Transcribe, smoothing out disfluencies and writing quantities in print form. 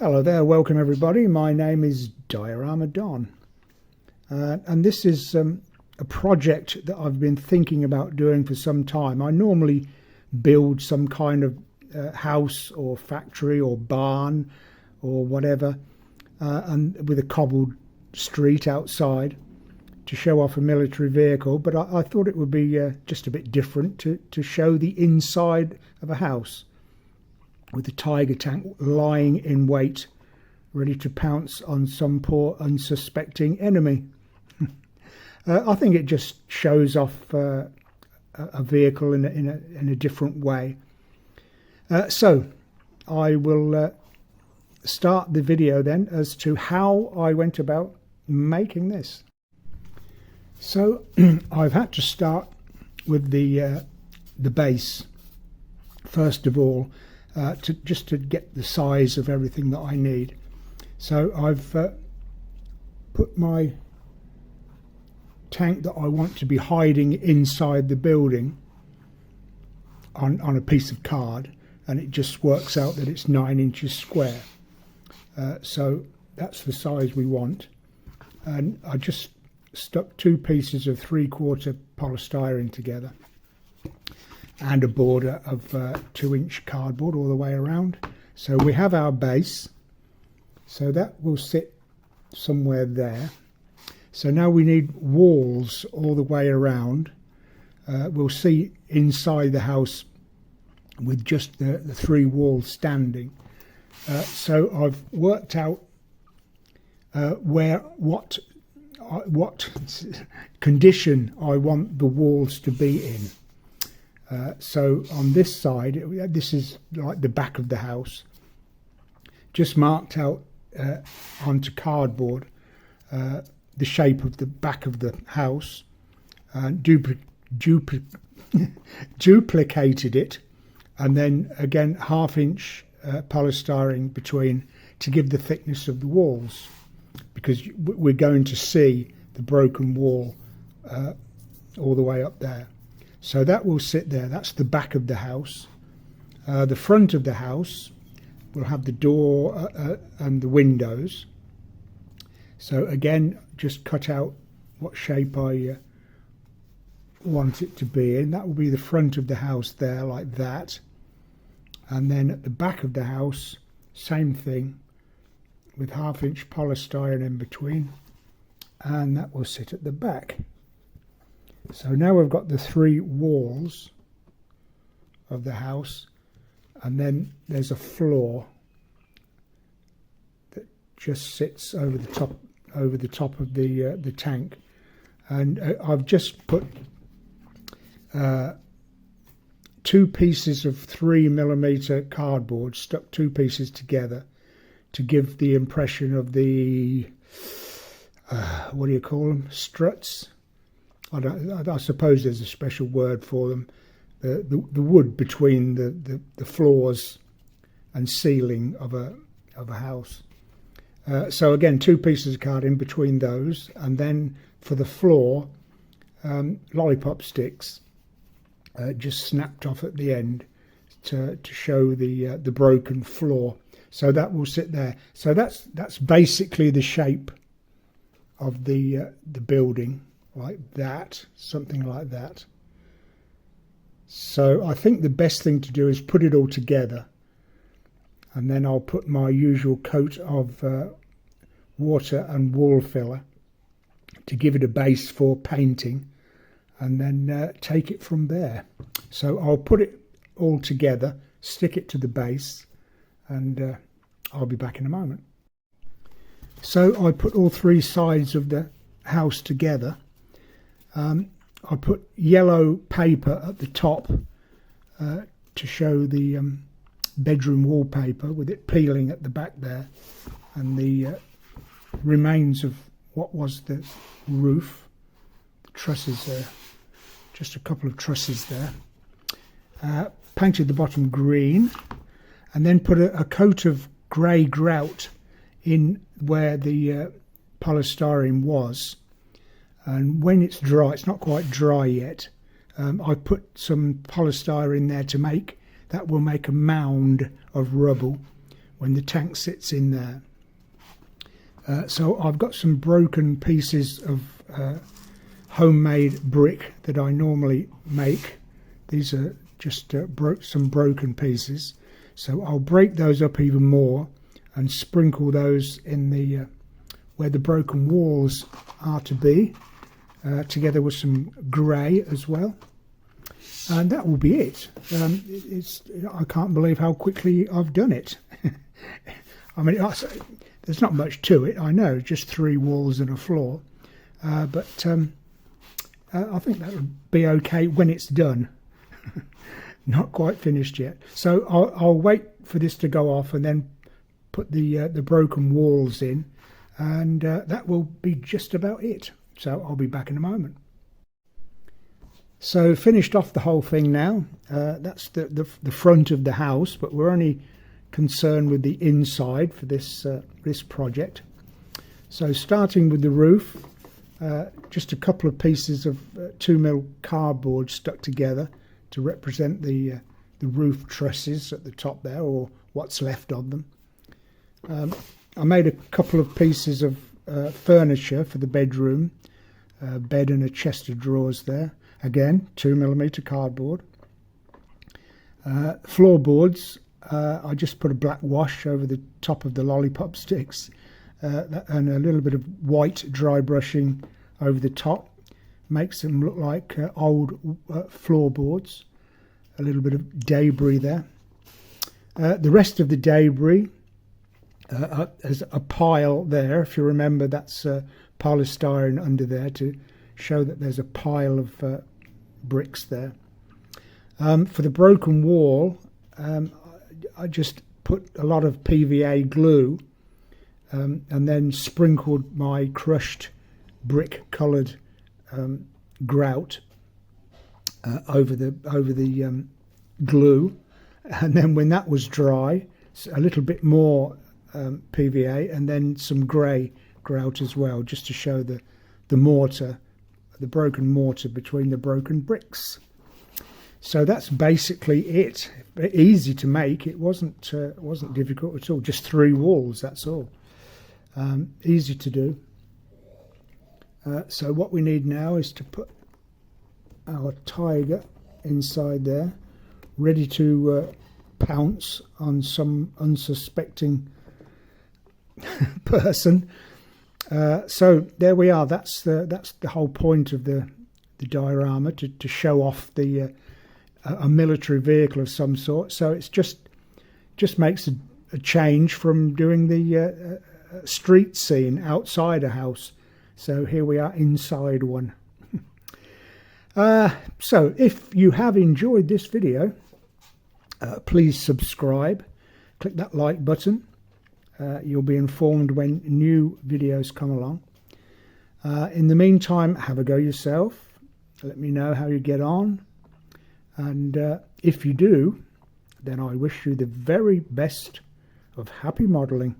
Hello there, welcome everybody. My name is Diorama Don, and this is a project that I've been thinking about doing for some time. I normally build some kind of house or factory or barn or whatever, and with a cobbled street outside to show off a military vehicle, but I thought it would be just a bit different to show the inside of a house, with the tiger tank lying in wait, ready to pounce on some poor unsuspecting enemy. I think it just shows off a vehicle in a different way. So I will start the video then as to how I went about making this. So I've had to start with the base first of all, just to get the size of everything that I need. So I've put my tank that I want to be hiding inside the building on a piece of card, and it just works out that it's 9 inches square. So that's the size we want, and I just stuck 2 pieces of 3/4 polystyrene together and a border of 2-inch cardboard all the way around. So we have our base, so that will sit somewhere there. So now we need walls all the way around. We'll see inside the house with just the 3 walls standing. So I've worked out what condition I want the walls to be in. So on this side, this is like the back of the house, just marked out onto cardboard the shape of the back of the house, and duplicated it, and then again 1/2 inch polystyrene between to give the thickness of the walls, because we're going to see the broken wall all the way up there. So that will sit there. That's the back of the house. The front of the house will have the door and the windows. So again, just cut out what shape I want it to be in. That will be the front of the house there, like that. And then at the back of the house, same thing, with 1/2 inch polystyrene in between, and that will sit at the back. So now we've got the 3 walls of the house, and then there's a floor that just sits over the top of the tank, and I've just put 2 pieces of 3mm cardboard, stuck 2 pieces together to give the impression of the what do you call them, struts? I suppose there's a special word for them. The wood between the floors and ceiling of a house. So again, 2 pieces of card in between those, and then for the floor, lollipop sticks just snapped off at the end to show the broken floor. So that will sit there. So that's basically the shape of the building. Like that, something like that. So I think the best thing to do is put it all together, and then I'll put my usual coat of water and wall filler to give it a base for painting, and then take it from there. So I'll put it all together, stick it to the base, and I'll be back in a moment. So I put all 3 sides of the house together. I put yellow paper at the top to show the bedroom wallpaper, with it peeling at the back there, and the remains of what was the roof, the trusses there, just a couple of trusses there. Painted the bottom green, and then put a coat of grey grout in where the polystyrene was. And when it's dry, it's not quite dry yet, I put some polystyrene there to make, that will make a mound of rubble when the tank sits in there. So I've got some broken pieces of homemade brick that I normally make. These are just some broken pieces. So I'll break those up even more and sprinkle those in the where the broken walls are to be, together with some grey as well. And that will be it. I can't believe how quickly I've done it. I mean, there's not much to it, I know, just 3 walls and a floor. But I think that'll be okay when it's done. Not quite finished yet. So I'll wait for this to go off and then put the broken walls in, and that will be just about it. So I'll be back in a moment. So finished off the whole thing now. That's the front of the house, but we're only concerned with the inside for this project. So starting with the roof, just a couple of pieces of 2mm cardboard stuck together to represent the roof trusses at the top there, or what's left of them. I made a couple of pieces of furniture for the bedroom, a bed and a chest of drawers there. Again, 2mm cardboard. Floorboards, I just put a black wash over the top of the lollipop sticks, and a little bit of white dry brushing over the top. Makes them look like old floorboards. A little bit of debris there. The rest of the debris, there's a pile there. If you remember, that's polystyrene under there to show that there's a pile of bricks there. For the broken wall, I just put a lot of PVA glue and then sprinkled my crushed brick coloured grout over the glue, and then when that was dry, a little bit more PVA and then some grey grout as well, just to show the mortar, the broken mortar between the broken bricks. So that's basically it. Easy to make. It wasn't difficult at all. Just 3 walls. That's all. Easy to do. So what we need now is to put our tiger inside there, ready to pounce on some unsuspecting person. So there we are. That's the whole point of the diorama, to show off a military vehicle of some sort. So it's just makes a change from doing the street scene outside a house. So here we are inside one. So if you have enjoyed this video, please subscribe, click that like button. You'll be informed when new videos come along. In the meantime, have a go yourself. Let me know how you get on. And if you do, then I wish you the very best of happy modelling.